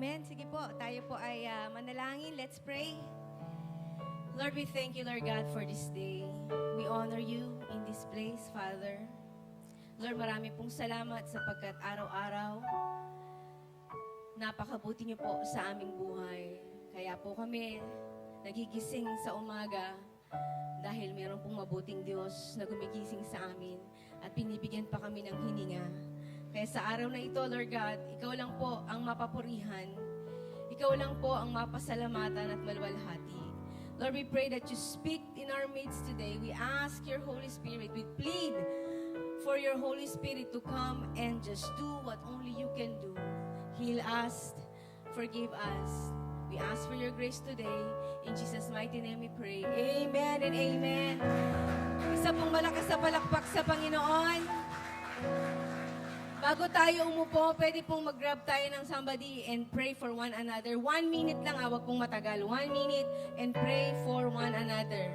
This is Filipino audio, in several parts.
Amen. Sige po, tayo po ay manalangin. Let's pray. Lord, we thank you, Lord God, for this day. We honor you in this place, Father. Lord, marami pong salamat sapagkat araw-araw, napakabuti niyo po sa aming buhay. Kaya po kami nagigising sa umaga dahil mayroon pong mabuting Diyos na gumigising sa amin at pinibigyan pa kami ng hininga. Kaya sa araw na ito, Lord God, Ikaw lang po ang mapapurihan. Ikaw lang po ang mapasalamatan at malwalhati. Lord, we pray that you speak in our midst today. We ask your Holy Spirit, we plead for your Holy Spirit to come and just do what only you can do. Heal us, forgive us. We ask for your grace today. In Jesus' mighty name we pray. Amen and amen. Isa pong malakas na palakpak sa Panginoon. Bago tayo umupo, pwede pong mag-grab tayo ng somebody and pray for one another. 1 minute lang, wag pong matagal. 1 minute and pray for one another.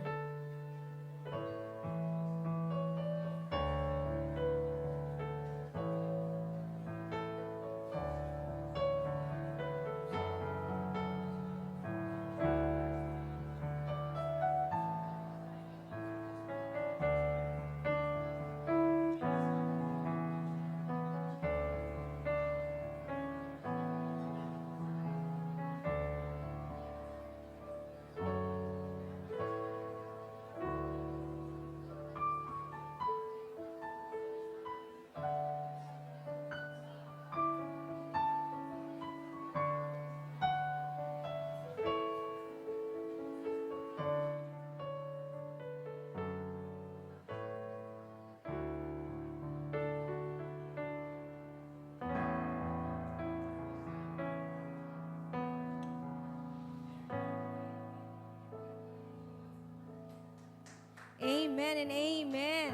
Amen and amen.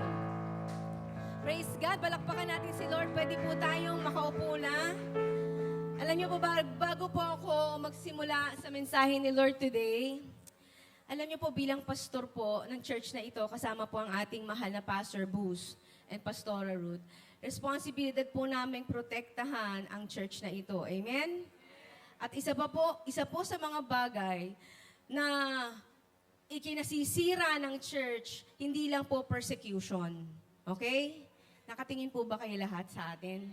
Praise God. Balakpakan natin si Lord. Pwede po tayong makaupo na. Alam niyo po ba, bago po ako magsimula sa mensahe ni Lord today, alam niyo po bilang pastor po ng church na ito, kasama po ang ating mahal na Pastor Boost and Pastora Ruth, responsibilidad po namin protektahan ang church na ito. Amen? At isa po sa mga bagay na ikinasisira ng church, hindi lang po persecution. Okay? Nakatingin po ba kayo lahat sa atin?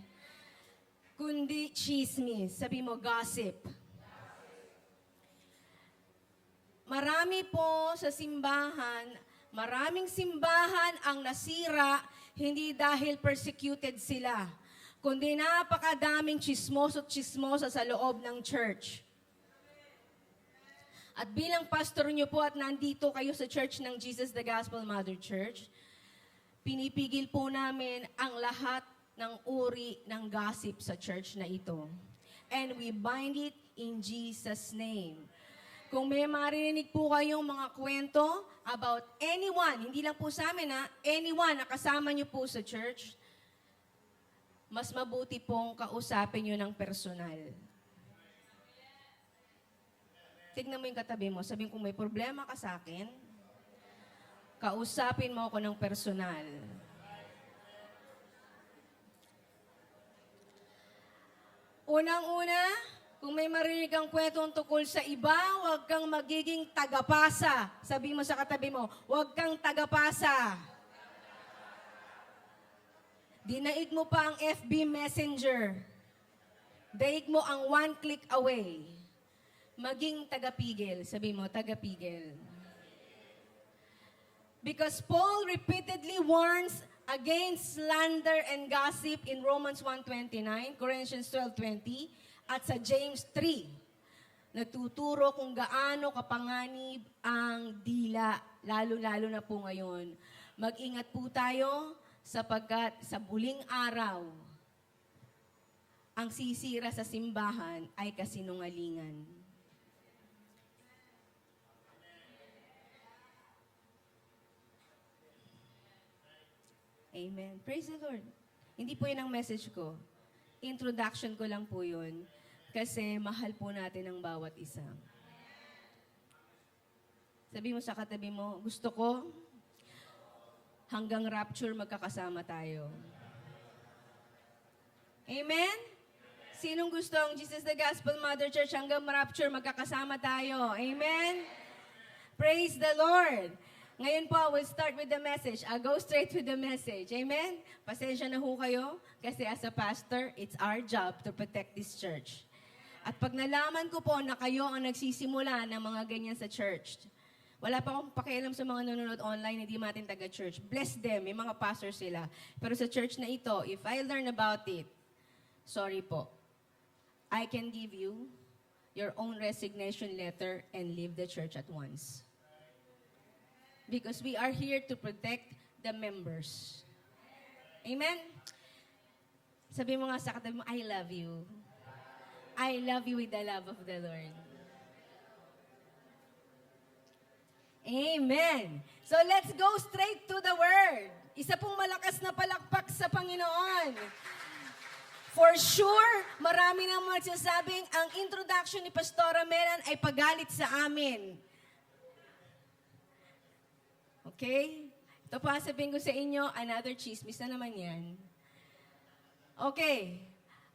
Kundi chismis. Sabi mo, gossip. Marami po sa simbahan, maraming simbahan ang nasira, hindi dahil persecuted sila, kundi napakadaming chismoso-chismosa sa loob ng church. At bilang pastor niyo po at nandito kayo sa church ng Jesus the Gospel Mother Church, pinipigil po namin ang lahat ng uri ng gossip sa church na ito. And we bind it in Jesus' name. Kung may marinig po kayong mga kwento about anyone, hindi lang po sa amin anyone na kasama niyo po sa church, mas mabuti pong kausapin niyo ng personal. Tignan mo yung katabi mo, sabihin kung may problema ka sa akin, kausapin mo ako ng personal. Unang-una, kung may marinig kang kwentong tukol sa iba, huwag kang magiging tagapasa. Sabihin mo sa katabi mo, huwag kang tagapasa. Dinaig mo pa ang FB Messenger. Daig mo ang 1 click away. Maging tagapigil. Sabi mo, tagapigil. Because Paul repeatedly warns against slander and gossip in Romans 1:29, Corinthians 12:20, at sa James 3. Nagtuturo kung gaano kapanganib ang dila, lalo-lalo na po ngayon. Mag-ingat po tayo sapagkat sa buling araw, ang sisira sa simbahan ay kasinungalingan. Amen. Praise the Lord. Hindi po yun ang message ko. Introduction ko lang po yun. Kasi mahal po natin ang bawat isa. Sabi mo sa katabi mo, gusto ko hanggang rapture magkakasama tayo. Amen? Sinong gustong Jesus the Gospel Mother Church hanggang rapture, magkakasama tayo. Amen? Praise the Lord. Ngayon po, we'll start with the message. I'll go straight with the message. Amen? Pasensya na ho kayo kasi as a pastor, it's our job to protect this church. At pag nalaman ko po na kayo ang nagsisimula ng mga ganyan sa church, wala pa akong pakialam sa mga nanonood online, hindi matin taga-church. Bless them, may mga pastors sila. Pero sa church na ito, if I learn about it, sorry po, I can give you your own resignation letter and leave the church at once. Because we are here to protect the members. Amen? Sabi mo nga sa katabi mo, I love you. I love you with the love of the Lord. Amen. So let's go straight to the Word. Isa pong malakas na palakpak sa Panginoon. For sure, marami nang magsasabing ang introduction ni Pastora Melan ay pagalit sa amin. Okay? Ito pa sabihin ko sa inyo, another chismis na naman yan. Okay.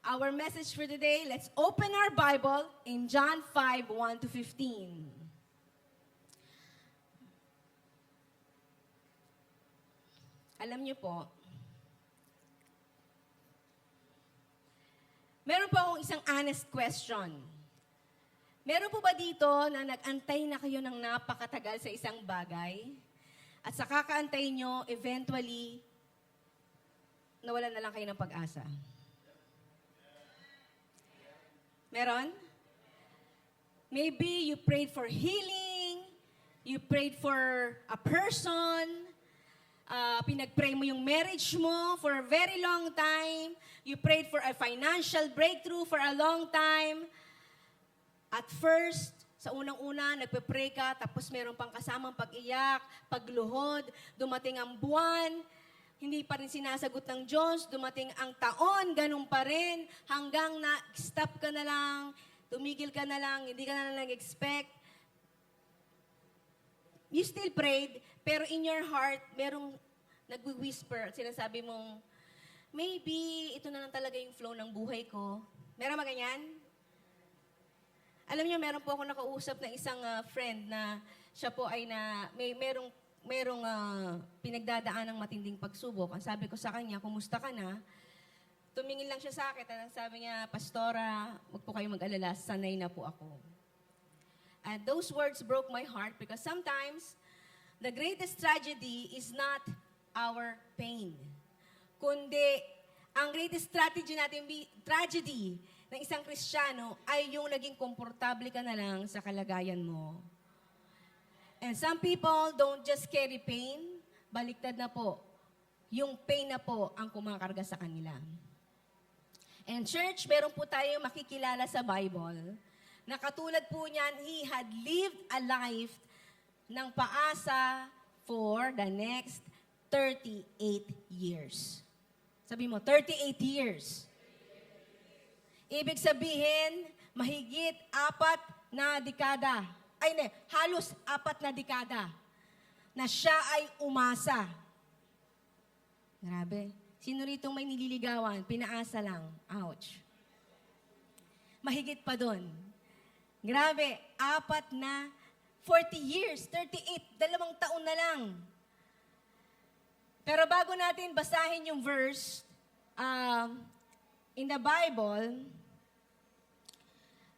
Our message for today, let's open our Bible in John 5, 1 to 15. Alam niyo po, meron po akong isang honest question. Meron po ba dito na nag-antay na kayo ng napakatagal sa isang bagay? At sa kakaantay nyo, eventually, nawalan na lang kayo ng pag-asa? Meron? Maybe you prayed for healing, you prayed for a person, pinag-pray mo yung marriage mo for a very long time. You prayed for a financial breakthrough for a long time. At first, sa unang-una, nagpe-pray ka, tapos meron pang kasamang pag-iyak, pagluhod, dumating ang buwan, hindi pa rin sinasagot ng Diyos, dumating ang taon, ganun pa rin, hanggang na-stop ka na lang, tumigil ka na lang, hindi ka na lang nag-expect. You still prayed, pero in your heart, merong nag-whisper at sinasabi mong, maybe ito na lang talaga yung flow ng buhay ko. Meron ba ganyan? Alam niyo, meron po ako nakausap na isang friend na siya po ay merong pinagdadaan ng matinding pagsubok. Ang sabi ko sa kanya, kumusta ka na? Tumingin lang siya sa akin at sabi niya, Pastora, wag po kayo mag-alala, sanay na po ako. And those words broke my heart because sometimes, the greatest tragedy is not our pain. Kundi, ang greatest tragedy ng isang Kristiyano ay yung naging komportable ka na lang sa kalagayan mo. And some people don't just carry pain, baliktad na po. Yung pain na po ang kumakarga sa kanila. And church, meron po tayo makikilala sa Bible na katulad po niyan, he had lived a life ng paasa for the next 38 years. Sabi mo, 38 years. Ibig sabihin, mahigit 4 na dekada. Halos 4 na dekada na siya ay umasa. Grabe. Sino rito may nililigawan? Pinaasa lang. Ouch. Mahigit pa doon. Grabe, 4 na 40 years, 38, 2 taon na lang. Pero bago natin basahin yung verse, in the Bible,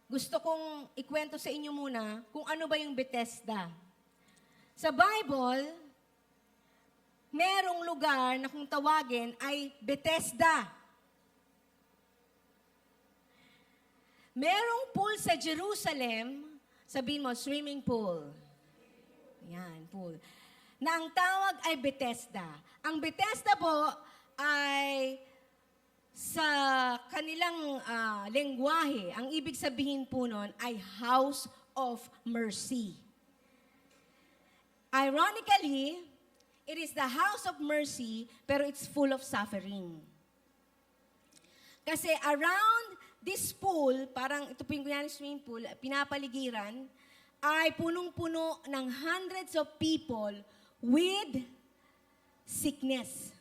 gusto kong ikwento sa inyo muna kung ano ba yung Bethesda. Sa Bible, merong lugar na kung tawagin ay Bethesda. Merong pool sa Jerusalem, sabihin mo, swimming pool. Yan, pool. Na ang tawag ay Bethesda. Ang Bethesda po ay sa kanilang lengguwahe, ang ibig sabihin po nun ay house of mercy. Ironically, it is the house of mercy, pero it's full of suffering. Kasi around this pool, parang ito po yung swimming pool, pinapaligiran, ay punong-puno ng hundreds of people with sickness.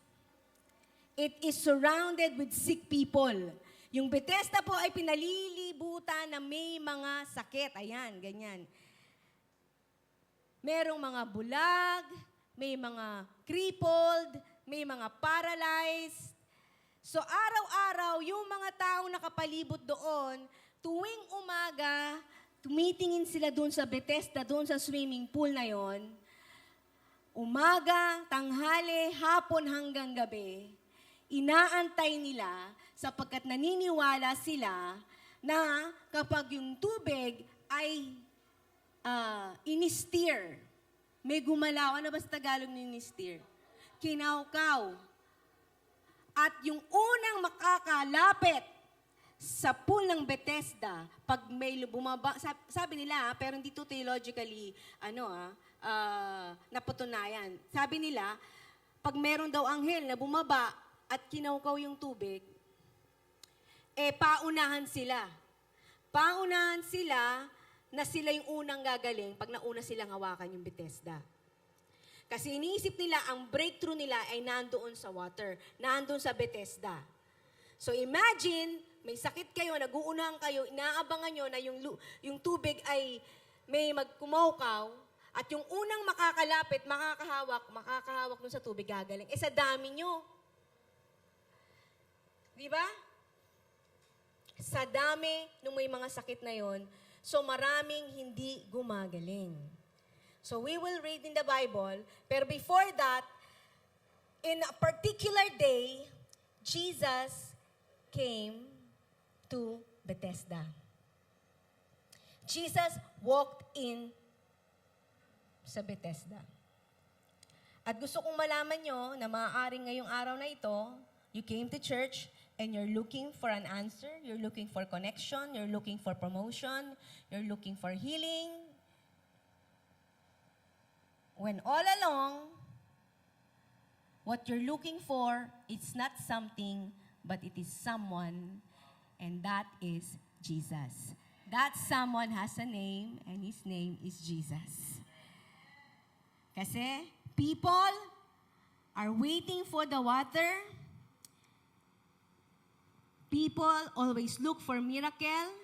It is surrounded with sick people. Yung Bethesda po ay pinalilibutan na may mga sakit. Ayan, ganyan. Merong mga bulag, may mga crippled, may mga paralyzed. So araw-araw, yung mga taong nakapalibot doon, tuwing umaga, tumitingin sila doon sa Bethesda, doon sa swimming pool na yon. Umaga, tanghali, hapon hanggang gabi, inaantay nila sapagkat naniniwala sila na kapag yung tubig ay in-steer, may gumalaw. Ano ba sa Tagalog ng in-steer? Kinaukaw. At yung unang makakalapit sa pool ng Bethesda, pag may bumaba, sabi nila, pero hindi to theologically, napatunayan. Sabi nila, pag meron daw anghel na bumaba at kinaukaw yung tubig, paunahan sila. Paunahan sila na sila yung unang gagaling pag nauna silang hawakan yung Bethesda. Kasi iniisip nila, ang breakthrough nila ay nandoon sa water, nandoon sa Bethesda. So imagine, may sakit kayo, nag-uunahan kayo, inaabangan nyo na yung tubig ay may magkumaukaw, at yung unang makakalapit, makakahawak nun sa tubig, gagaling. Sa dami nyo. Di ba? Sa dami nung may mga sakit na yon, so maraming hindi gumagaling. So we will read in the Bible, pero before that, in a particular day, Jesus came to Bethesda. Jesus walked in sa Bethesda. At gusto kong malaman nyo na maaaring ngayong araw na ito, you came to church and you're looking for an answer, you're looking for connection, you're looking for promotion, you're looking for healing. When all along, what you're looking for, it's not something, but it is someone, and that is Jesus. That someone has a name, and his name is Jesus. Kasi people are waiting for the water. People always look for miracle,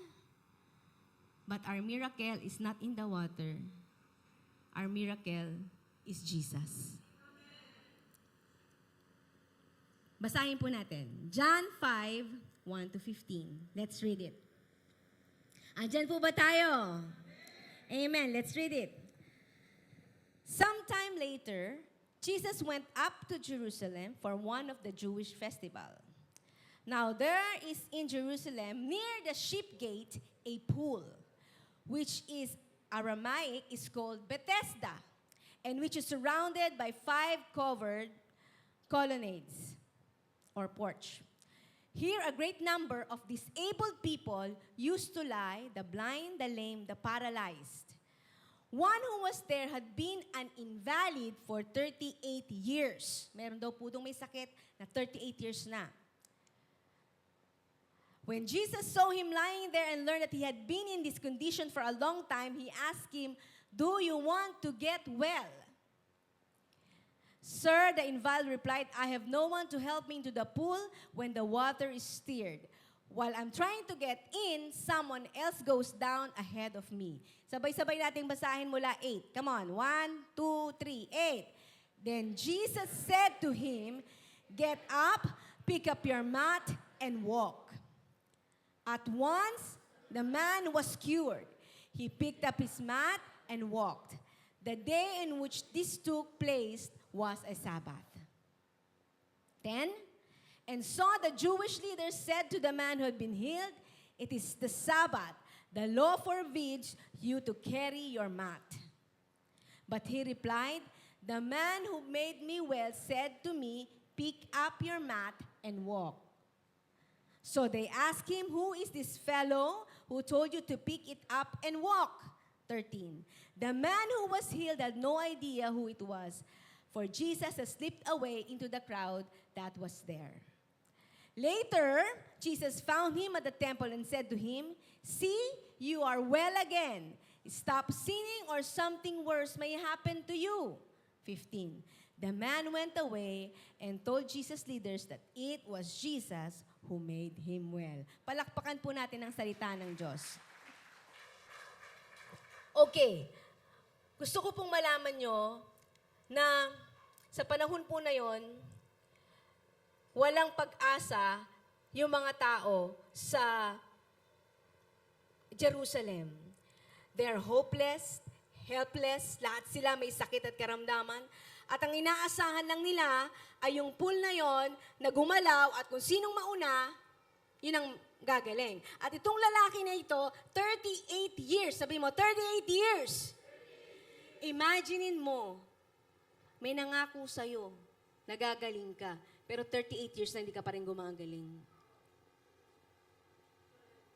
but our miracle is not in the water. Our miracle is Jesus. Basahin po natin. John 5, 1-15. Let's read it. Andyan po ba tayo? Amen. Let's read it. Sometime later, Jesus went up to Jerusalem for one of the Jewish festivals. Now there is in Jerusalem, near the sheep gate, a pool, which is Aramaic is called Bethesda, and which is surrounded by 5 covered colonnades or porch. Here a great number of disabled people used to lie, the blind, the lame, the paralyzed. One who was there had been an invalid for 38 years. Meron daw po may sakit na 38 years na. When Jesus saw him lying there and learned that he had been in this condition for a long time, he asked him, "Do you want to get well?" "Sir," the invalid replied, "I have no one to help me into the pool when the water is stirred. While I'm trying to get in, someone else goes down ahead of me." Sabay-sabay nating basahin mula 8. Come on. 1, 2, 3, 8. Then Jesus said to him, "Get up, pick up your mat, and walk." At once, the man was cured. He picked up his mat and walked. The day in which this took place was a Sabbath. 10. And so the Jewish leaders said to the man who had been healed, "It is the Sabbath. The law forbids you to carry your mat." But he replied, "The man who made me well said to me, 'Pick up your mat and walk.'" So they asked him, "Who is this fellow who told you to pick it up and walk?" 13. The man who was healed had no idea who it was, for Jesus had slipped away into the crowd that was there. Later, Jesus found him at the temple and said to him, "See, you are well again. Stop sinning or something worse may happen to you." 15. The man went away and told Jesus' leaders that it was Jesus who made him well. Palakpakan po natin ang salita ng Diyos. Okay. Gusto ko pong malaman nyo na sa panahon po na yon, walang pag-asa yung mga tao sa Jerusalem. They're hopeless, helpless, lahat sila may sakit at karamdaman. At ang inaasahan lang nila ay yung pool na yon na gumalaw at kung sinong mauna, yun ang gagaling. At itong lalaki na ito, 38 years. Sabi mo, 38 years. Imaginein mo, may nangako sa'yo, nagagaling ka, pero 38 years na hindi ka pa rin gumagaling.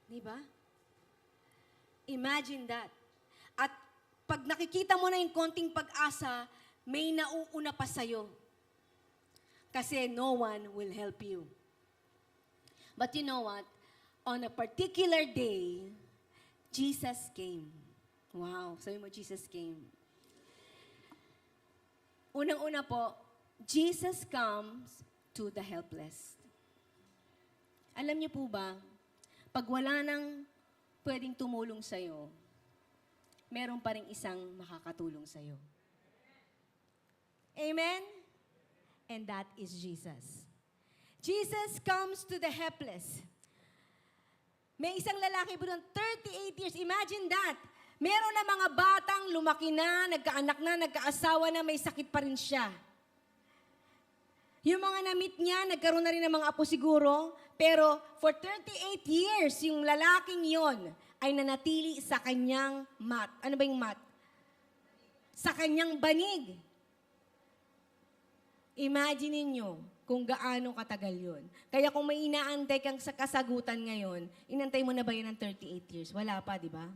Di ba? Imagine that. At pag nakikita mo na yung konting pag-asa, may nauuna pa sa'yo. Kasi no one will help you. But you know what? On a particular day, Jesus came. Wow, sabi mo, Jesus came. Unang-una po, Jesus comes to the helpless. Alam niyo po ba, pag wala nang pwedeng tumulong sa'yo, meron pa rin isang makakatulong sa'yo. Amen? And that is Jesus. Jesus comes to the helpless. May isang lalaki po doon, 38 years. Imagine that. Meron na mga batang lumaki na, nagkaanak na, nagkaasawa na, may sakit pa rin siya. Yung mga na-meet niya, nagkaroon na rin ng mga apo siguro, pero for 38 years, yung lalaking yon ay nanatili sa kanyang mat. Ano ba yung mat? Sa kanyang banig. Imagine niyo kung gaano katagal yun. Kaya kung may inaantay kang sa kasagutan ngayon, inantay mo na ba yan ng 38 years? Wala pa, di ba?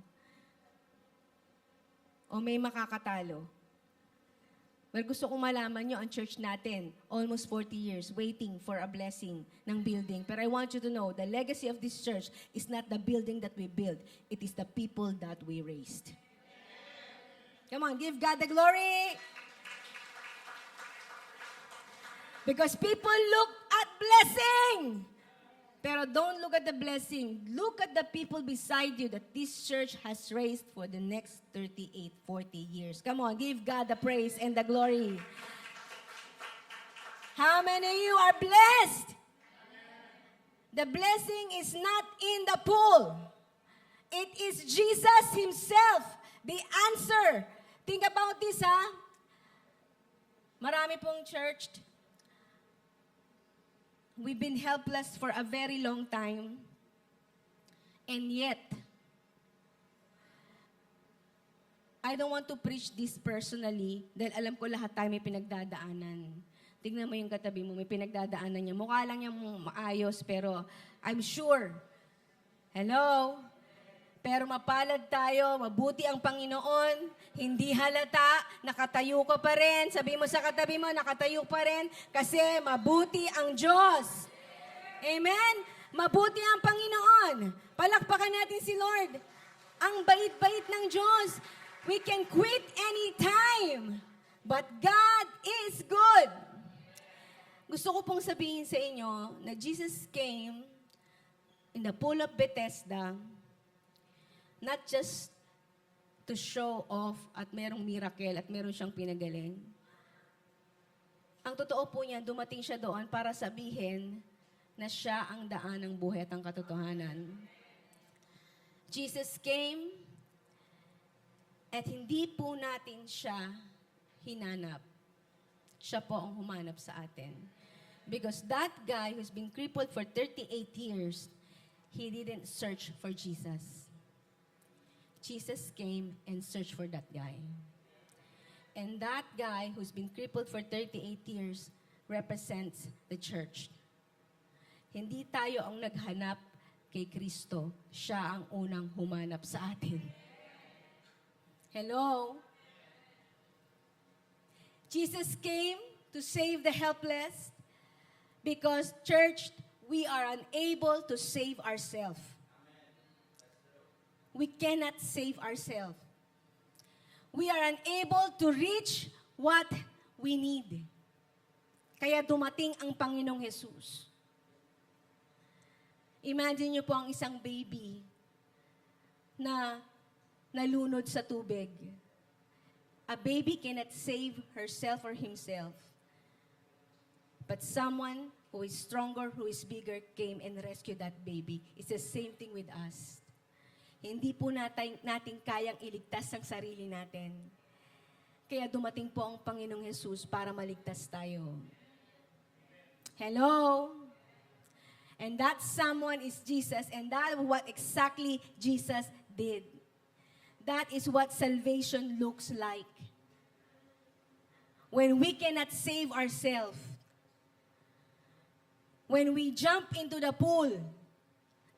O may makakatalo? Well, gusto kong malaman nyo, ang church natin, almost 40 years, waiting for a blessing ng building. But I want you to know, the legacy of this church is not the building that we built. It is the people that we raised. Come on, give God the glory! Because people look at blessing. Pero don't look at the blessing. Look at the people beside you that this church has raised for the next 38, 40 years. Come on, give God the praise and the glory. How many of you are blessed? The blessing is not in the pool. It is Jesus Himself, the answer. Think about this, ha? Marami pong church. We've been helpless for a very long time. And yet, I don't want to preach this personally dahil alam ko lahat tayo may pinagdadaanan. Tingnan mo yung katabi mo, may pinagdadaanan niya. Mukha lang niyang maayos, pero I'm sure. Hello? Pero mapalad tayo, mabuti ang Panginoon, hindi halata, nakatayo ka pa rin. Sabi mo sa katabi mo, nakatayo pa rin kasi mabuti ang Diyos. Amen? Mabuti ang Panginoon. Palakpakan natin si Lord. Ang bait-bait ng Diyos. We can quit anytime. But God is good. Gusto ko pong sabihin sa inyo na Jesus came in the pool of Bethesda not just to show off at merong miracle at meron siyang pinagaling. Ang totoo po niya, dumating siya doon para sabihin na siya ang daan ng buhay at ang katotohanan. Jesus came at hindi po natin siya hinanap. Siya po ang humanap sa atin. Because that guy who's been crippled for 38 years, he didn't search for Jesus. Jesus came and searched for that guy. And that guy who's been crippled for 38 years represents the church. Hindi tayo ang naghanap kay Kristo. Siya ang unang humanap sa atin. Hello? Jesus came to save the helpless because, church, we are unable to save ourselves. We cannot save ourselves. We are unable to reach what we need. Kaya dumating ang Panginoong Jesus. Imagine niyo po ang isang baby na nalunod sa tubig. A baby cannot save herself or himself. But someone who is stronger, who is bigger, came and rescued that baby. It's the same thing with us. Hindi po natin kayang iligtas ang sarili natin. Kaya dumating po ang Panginoong Jesus para maligtas tayo. Hello? And that someone is Jesus, and that what exactly Jesus did. That is what salvation looks like. When we cannot save ourselves, when we jump into the pool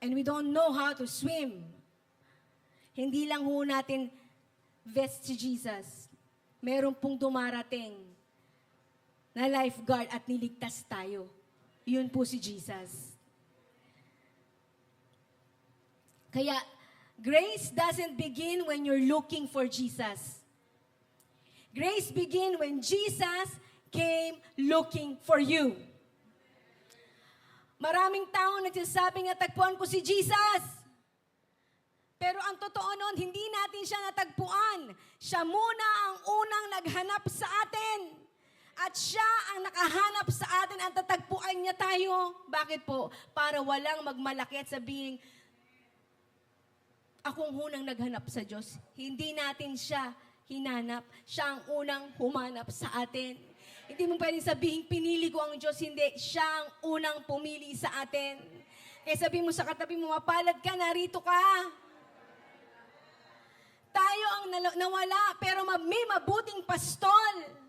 and we don't know how to swim, hindi lang ho natin vest si Jesus. Meron pong dumarating na lifeguard at niligtas tayo. Yun po si Jesus. Kaya, grace doesn't begin when you're looking for Jesus. Grace begin when Jesus came looking for you. Maraming tao nagsasabing natagpuan ko si Jesus. Pero ang totoo nun, hindi natin siya natagpuan. Siya muna ang unang naghanap sa atin. At siya ang nakahanap sa atin at tatagpuan niya tayo. Bakit po? Para walang magmalaki at sabihin, akong unang naghanap sa Diyos. Hindi natin siya hinanap. Siya ang unang humanap sa atin. Hindi mo pwedeng sabihin, pinili ko ang Diyos. Hindi. Siya ang unang pumili sa atin. Kaya sabihin mo sa katabi mo, mapalad ka, narito ka. Tayo ang nawala, pero may mabuting pastol.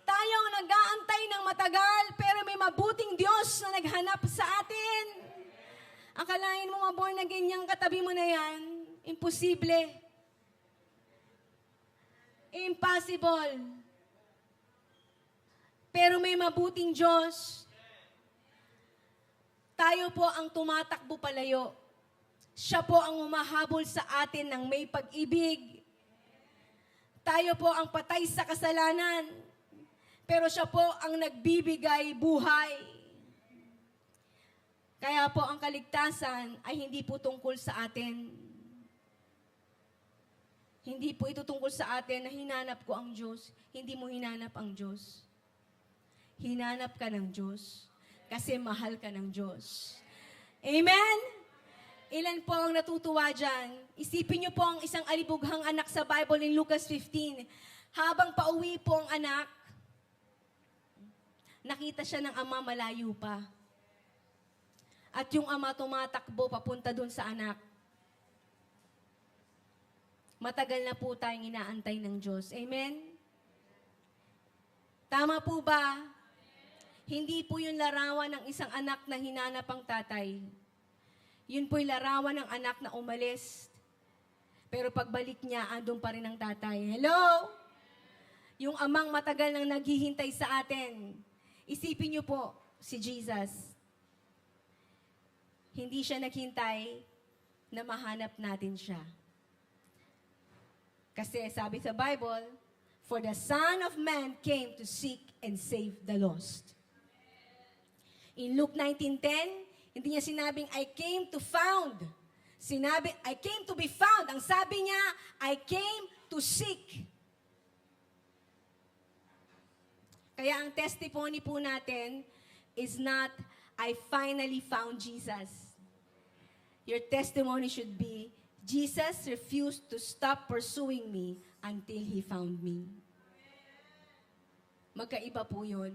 Tayo ang nag-aantay ng matagal, pero may mabuting Diyos na naghanap sa atin. Akalain mo, maborn na ganyang katabi mo na yan, imposible. Impossible. Pero may mabuting Diyos. Tayo po ang tumatakbo palayo. Siya po ang humahabol sa atin ng may pag-ibig. Tayo po ang patay sa kasalanan. Pero siya po ang nagbibigay buhay. Kaya po ang kaligtasan ay hindi po tungkol sa atin. Hindi po ito tungkol sa atin na hinanap ko ang Diyos. Hindi mo hinanap ang Diyos. Hinanap ka ng Diyos kasi mahal ka ng Diyos. Amen? Ilan po ang natutuwa dyan? Isipin niyo po ang isang alibughang anak sa Bible in Lucas 15. Habang pauwi po ang anak, nakita siya ng ama malayo pa. At yung ama tumatakbo papunta dun sa anak. Matagal na po tayong inaantay ng Diyos. Amen? Tama po ba? Hindi po yung larawan ng isang anak na hinanap ang tatay. Yun po yung larawan ng anak na umalis. Pero pagbalik niya, andun pa rin ang tatay. Hello? Yung amang matagal nang naghihintay sa atin. Isipin niyo po, si Jesus. Hindi siya naghintay na mahanap natin siya. Kasi sabi sa Bible, for the Son of Man came to seek and save the lost. In Luke 19:10, hindi niya sinabing, I came to found. Sinabi, I came to be found. Ang sabi niya, I came to seek. Kaya ang testimony po natin is not, I finally found Jesus. Your testimony should be, Jesus refused to stop pursuing me until He found me. Magkaiba po yun.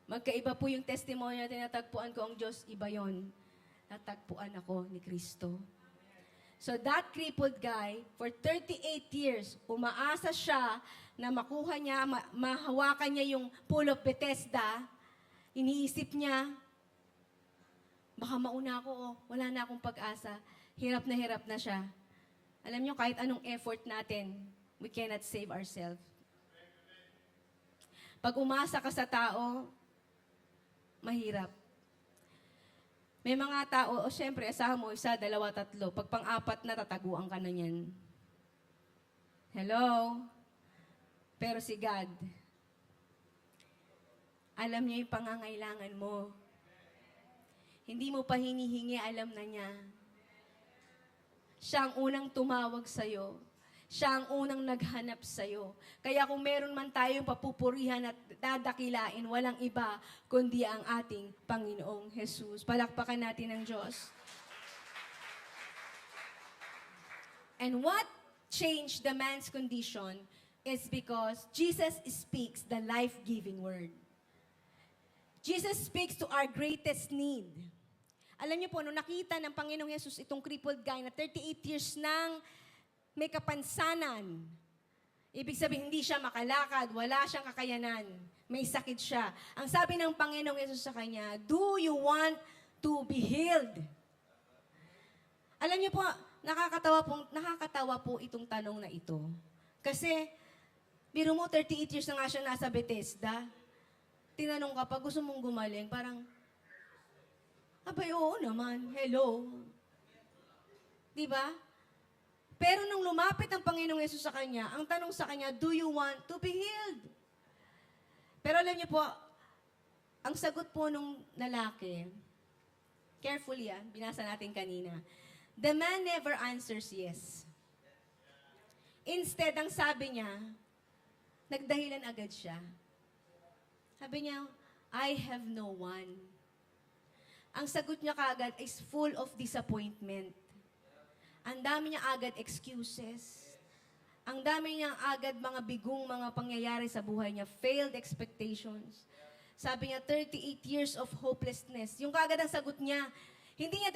Magkaiba po yung testimony na tinatagpuan ko ang Diyos, iba yon. Natagpuan ako ni Kristo. So that crippled guy, for 38 years, umaasa siya na makuha niya, mahawakan niya yung pool of Bethesda. Iniisip niya, baka mauna ako, wala na akong pag-asa. Hirap na siya. Alam niyo, kahit anong effort natin, we cannot save ourselves. Pag umasa ka sa tao, mahirap. May mga tao, syempre, asahan mo, 1, 2, 3. Pag pang-4 na, tataguan ka na yan. Hello? Pero si God, Alam niya yung pangangailangan mo. Hindi mo pa hinihingi, alam na niya. Siya ang unang tumawag sa'yo. Siya ang unang naghanap sa'yo. Kaya kung meron man tayong papupurihan at dadakilain, walang iba kundi ang ating Panginoong Jesus. Palakpakan natin ang Diyos. And what changed the man's condition is because Jesus speaks the life-giving word. Jesus speaks to our greatest need. Alam niyo po, nung nakita ng Panginoong Jesus itong crippled guy na 38 years nang may kapansanan, ibig sabihin hindi siya makalakad, wala siyang kakayanan, may sakit siya. Ang sabi ng Panginoong Jesus sa kanya, "Do you want to be healed?" Alam niyo po, nakakatawa po itong tanong na ito. Kasi, biro mo, 38 years na nga siya nasa Bethesda. Tinanong ka, pag gusto mong gumaling, parang, abay, oo naman, hello. Diba? Pero nung lumapit ang Panginoong Yesus sa kanya, ang tanong sa kanya, do you want to be healed? Pero alam niyo po, ang sagot po nung lalaki, carefully binasa natin kanina, the man never answers yes. Instead, ang sabi niya, nagdahilan agad siya. Sabi niya, I have no one. Ang sagot niya kaagad is full of disappointment. Ang dami niya agad excuses. Ang dami niya agad mga bigong mga pangyayari sa buhay niya, failed expectations. Sabi niya, 38 years of hopelessness. Yung kaagad ang sagot niya, hindi niya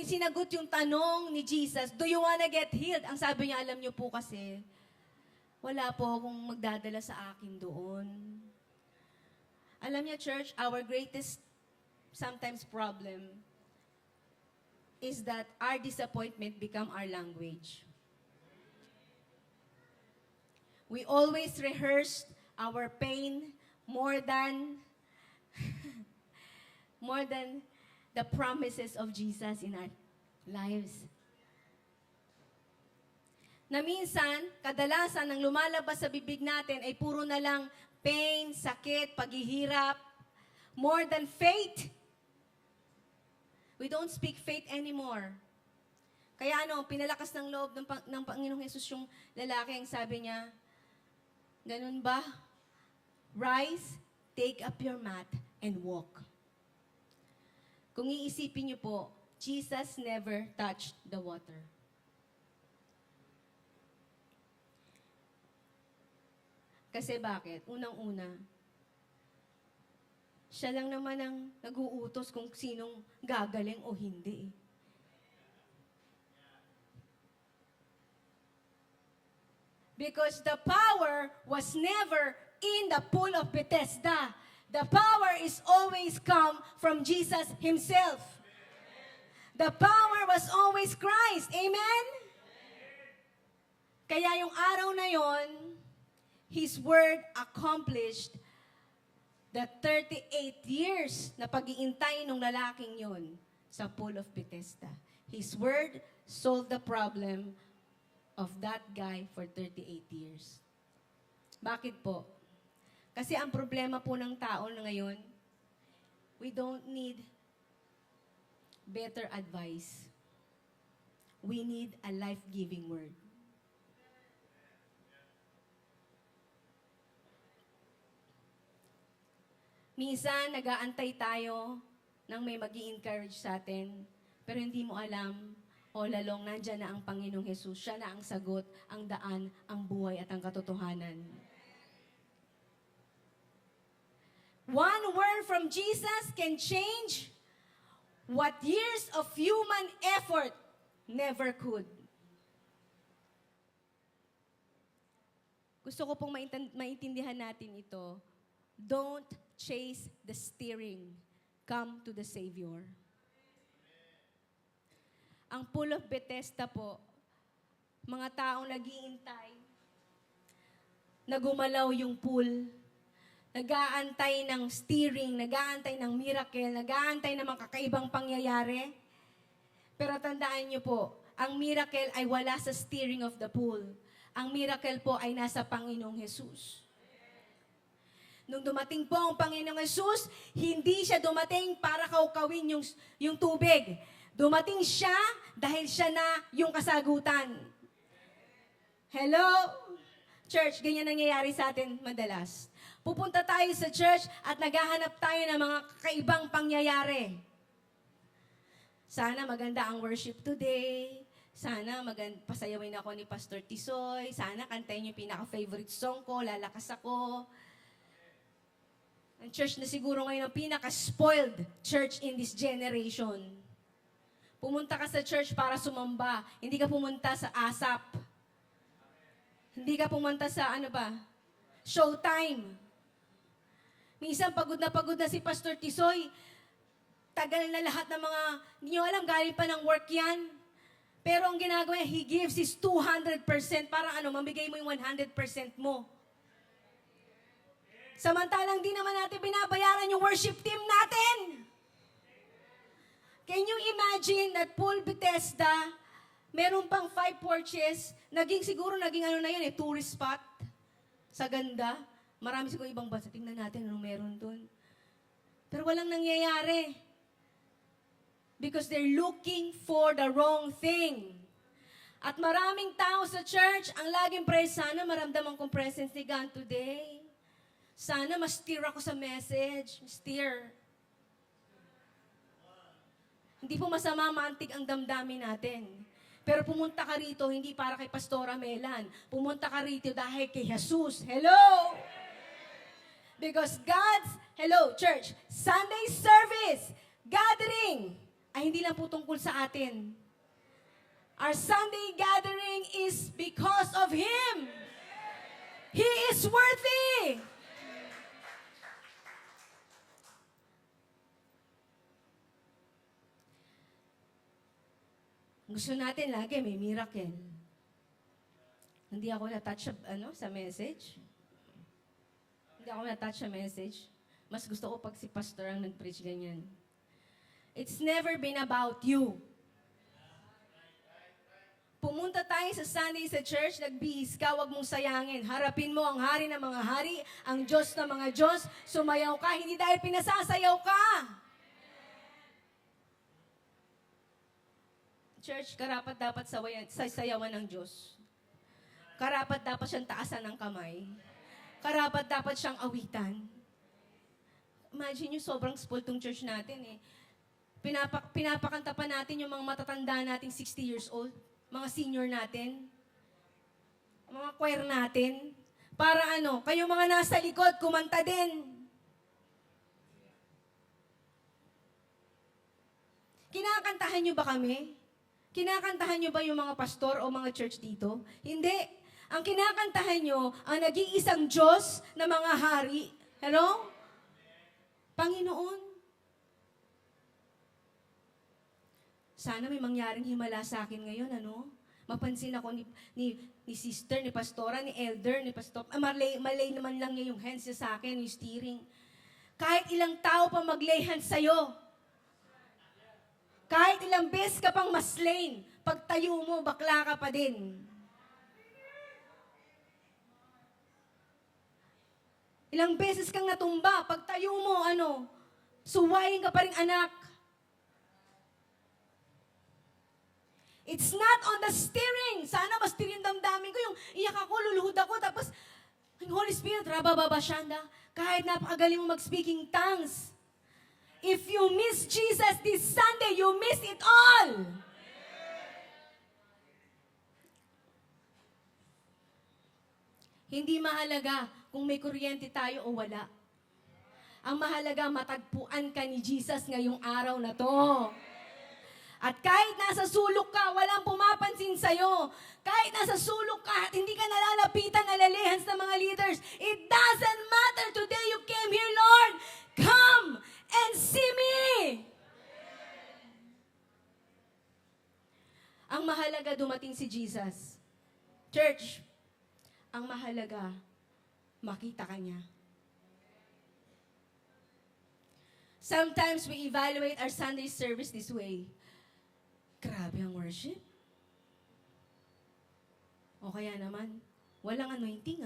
sinagot yung tanong ni Jesus, do you wanna get healed? Ang sabi niya, alam niyo po kasi, wala po akong magdadala sa akin doon. Alam niya, church, our greatest sometimes problem is that our disappointment become our language. We always rehearse our pain more than the promises of Jesus in our lives. Na minsan, kadalasan, ang lumalabas sa bibig natin ay puro na lang pain, sakit, paghihirap, more than faith. We don't speak faith anymore. Kaya pinalakas ng loob ng Panginoong Jesus yung lalaki, ang sabi niya, ganun ba? Rise, take up your mat, and walk. Kung iisipin niyo po, Jesus never touched the water. Kasi bakit? Unang-una, siya lang naman ang nag-uutos kung sinong gagaling o hindi. Because the power was never in the pool of Bethesda. The power is always come from Jesus Himself. The power was always Christ. Amen? Kaya yung araw na yon, His Word accomplished the 38 years na pag-iintay ng lalaking yon sa pool of Bethesda. His Word solved the problem of that guy for 38 years. Bakit po? Kasi ang problema po ng tao na ngayon, we don't need better advice. We need a life-giving word. Minsan, nag-aantay tayo nang may mag-i-encourage sa atin, pero hindi mo alam, all along, nandyan na ang Panginoong Jesus. Siya na ang sagot, ang daan, ang buhay at ang katotohanan. One word from Jesus can change what years of human effort never could. Gusto ko pong maintindihan natin ito. Don't chase the steering. Come to the Savior. Ang pool of Bethesda po, mga taong nag-iintay, nagumalaw yung pool, nag-aantay ng steering, nag-aantay ng miracle, nag-aantay ng mga kakaibang pangyayari. Pero tandaan niyo po, ang miracle ay wala sa steering of the pool. Ang miracle po ay nasa Panginoong Jesus. Nung dumating po ang Panginoong Yesus, hindi siya dumating para kaukawin yung tubig. Dumating siya dahil siya na yung kasagutan. Hello? Church, ganyan nangyayari sa atin madalas. Pupunta tayo sa church at naghahanap tayo ng mga kakaibang pangyayari. Sana maganda ang worship today. Sana pasayawin ako ni Pastor Tisoy. Sana kantayin yung pinaka-favorite song ko, lalakas ako. Ang church na siguro ngayon ang pinaka-spoiled church in this generation. Pumunta ka sa church para sumamba. Hindi ka pumunta sa ASAP. Hindi ka pumunta sa showtime. Minsan pagod na si Pastor Tisoy. Tagal na lahat ng mga, hindi nyo alam, galing pa ng work yan. Pero ang ginagawa niya, he gives his 200% para mamigay mo yung 100% mo. Samantalang di naman natin binabayaran yung worship team natin. Can you imagine that Pool Bethesda, meron pang 5 porches, siguro naging tourist spot. Sa ganda. Marami siguro ibang bansa. Tingnan natin anong meron dun. Pero walang nangyayari. Because they're looking for the wrong thing. At maraming tao sa church, ang laging pray, sana maramdaman kong presence ni God today. Sana ma-steer ako sa message. Steer. Hindi po masama maantig ang damdamin natin. Pero pumunta ka rito, hindi para kay Pastora Melan. Pumunta ka rito dahil kay Jesus. Hello! Because church, Sunday service, gathering, ay hindi lang po tungkol sa atin. Our Sunday gathering is because of Him. He is worthy. Gusto natin lagi may miracle. Hindi ako na-touch sa message. Hindi ako na-touch sa message. Mas gusto ko pag si pastor ang nag-preach ganyan. It's never been about you. Pumunta tayo sa Sunday sa church, nagbihis ka, wag mong sayangin. Harapin mo ang hari ng mga hari, ang Diyos ng mga Diyos. Sumayaw ka, hindi dahil pinasasayaw ka. Church, karapat dapat sayawan ng Diyos. Karapat dapat siyang taasan ng kamay. Karapat dapat siyang awitan. Imagine nyo, sobrang spoiled tong church natin eh. Pinapakanta pa natin yung mga matatanda nating 60 years old, mga senior natin, mga choir natin, para kayo mga nasa likod, kumanta din. Kinakantahan nyo ba kami? Kinakantahan nyo ba yung mga pastor o mga church dito? Hindi. Ang kinakantahan nyo, ang nag-iisang Diyos na mga hari. Hello? Panginoon. Sana may mangyaring himala sa akin ngayon, Mapansin ako ni sister, ni pastora, ni elder, ni pastor. Malay naman lang niya yung hands niya sa akin, yung steering. Kahit ilang tao pa mag-lay hands sa'yo, kahit ilang beses ka pang maslain, pag tayo mo, bakla ka pa din. Ilang beses kang natumba, pag tayo mo, suwayin ka pa rin anak. It's not on the steering. Sana mas steering damdamin ko, yung iyak ako, luluhod ako, tapos, yung Holy Spirit, rabababashanda, kahit napakagaling mo mag-speaking tongues. If you miss Jesus this Sunday, you miss it all. Hindi mahalaga kung may kuryente tayo o wala. Ang mahalaga, matagpuan ka ni Jesus ngayong araw na to. At kahit nasa sulok ka, walang pumapansin sa'yo. Kahit nasa sulok ka at hindi ka nalalapitan, nalalehans ng mga leaders, it doesn't matter. Today you came here, Lord. Come and see me. Ang mahalaga, dumating si Jesus. Church, ang mahalaga, makita ka niya. Sometimes we evaluate our Sunday service this way. Grabe ang worship. O kaya naman, walang anointing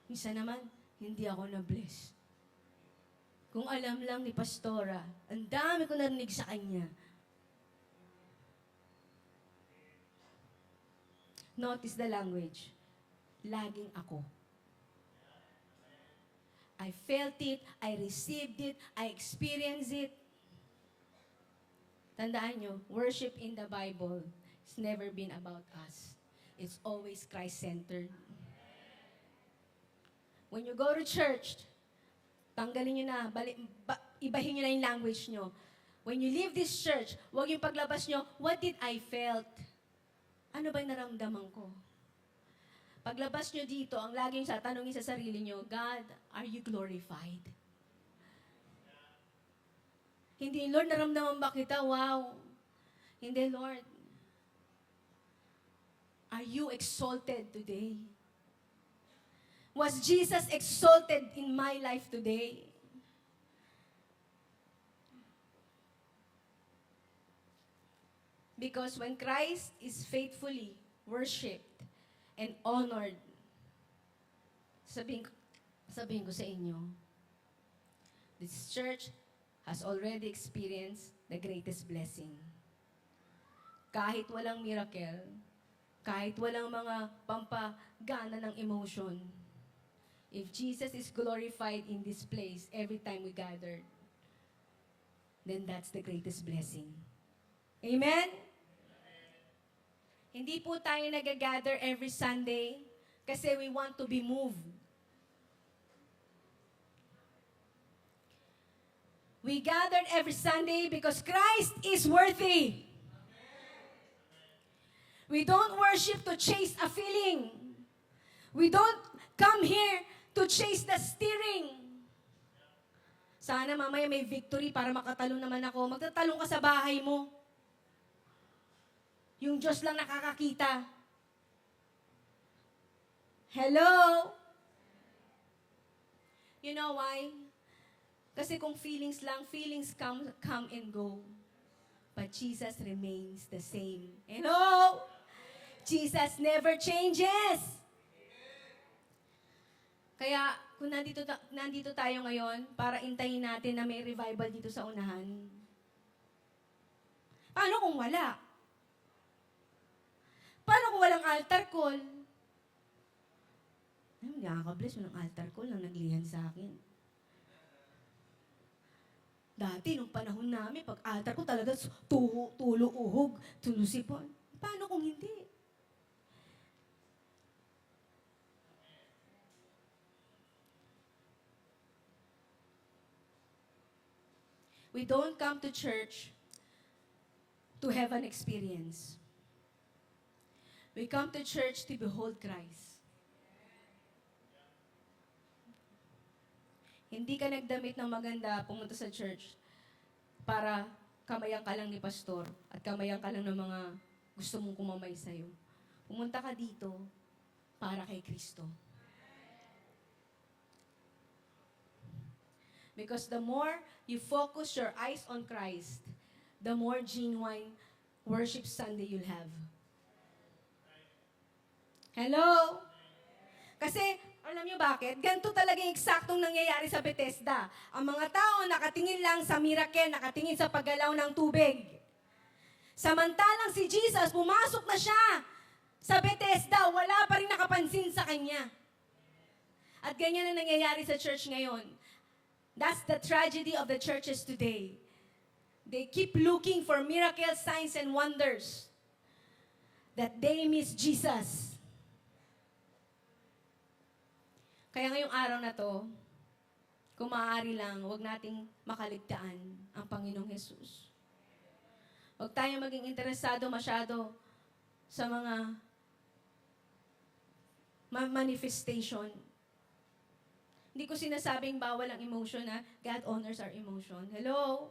Minsan naman, hindi ako na-bless. Kung alam lang ni Pastora, ang dami ko narinig sa kanya. Notice the language. Laging ako. I felt it, I received it, I experienced it. Tandaan nyo, worship in the Bible has never been about us. It's always Christ-centered. When you go to church, tanggalin nyo na, ibahin nyo na yung language nyo. When you leave this church, huwag yung paglabas nyo, what did I felt? Ano ba yung naramdaman ko? Paglabas nyo dito, ang laging tatanungin sa sarili nyo, God, are you glorified? Hindi, Lord, naramdaman ba kita? Wow. Hindi, Lord. Are you exalted today? Was Jesus exalted in my life today? Because when Christ is faithfully worshipped and honored, sabihin ko sa inyo, this church has already experienced the greatest blessing. Kahit walang miracle, kahit walang mga pampagana ng emotion, if Jesus is glorified in this place every time we gather, then that's the greatest blessing. Amen? Hindi po tayo nag-gather every Sunday kasi we want to be moved. We gathered every Sunday because Christ is worthy. We don't worship to chase a feeling. We don't come here to chase the steering. Sana mamaya may victory para makatalon naman ako. Magtatalon ka sa bahay mo. Yung Diyos lang nakakakita. Hello? You know why? Kasi kung feelings lang, feelings come and go. But Jesus remains the same. Hello? Jesus never changes. Kaya, kung nandito tayo ngayon, para intayin natin na may revival dito sa unahan. Paano kung wala? Paano kung walang altar call? Ay, nakaka-bless, walang altar call nang naglihan sa akin. Dati, nung panahon namin, pag altar ko talaga tulo uhog, tulusipon. Paano kung hindi? We don't come to church to have an experience. We come to church to behold Christ. Hindi ka nagdamit ng maganda pumunta sa church para kamayan ka lang ni pastor at kamayan ka lang ng mga gusto mong kumamay sa'yo. Pumunta ka dito para kay Kristo. Because the more you focus your eyes on Christ, the more genuine worship Sunday you'll have. Hello? Kasi, alam niyo bakit? Ganito talaga yung eksaktong nangyayari sa Bethesda. Ang mga tao nakatingin lang sa miracle, nakatingin sa paggalaw ng tubig. Samantalang si Jesus, pumasok na siya sa Bethesda, wala pa rin nakapansin sa kanya. At ganyan ang nangyayari sa church ngayon. That's the tragedy of the churches today. They keep looking for miracles, signs, and wonders. That they miss Jesus. Kaya ngayong araw na to, kung maaari lang, huwag nating makaligtaan ang Panginoong Jesus. Huwag tayong maging interesado masyado sa mga manifestation. Hindi ko sinasabing bawal ang emotion na God honors our emotion. Hello?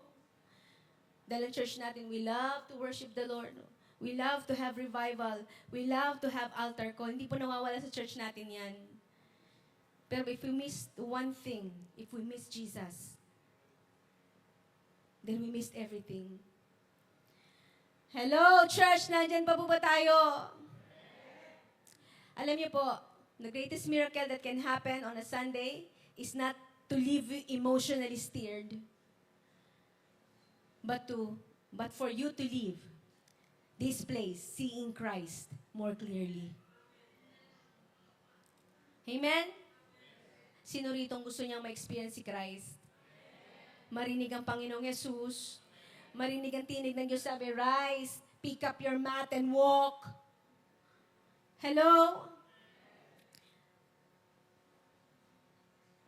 Dahil ang church natin, we love to worship the Lord. We love to have revival. We love to have altar call. Hindi po nawawala sa church natin yan. Pero if we miss one thing, if we miss Jesus, then we missed everything. Hello, church! Nandyan pa po ba tayo? Alam niyo po, the greatest miracle that can happen on a Sunday is not to leave you emotionally stirred, but for you to leave this place seeing Christ more clearly. Amen? Sino rito ang gusto niyang ma-experience si Christ? Marinig ang Panginoong Yesus. Marinig ang tinig ng Diyos sabi, rise, pick up your mat and walk. Hello?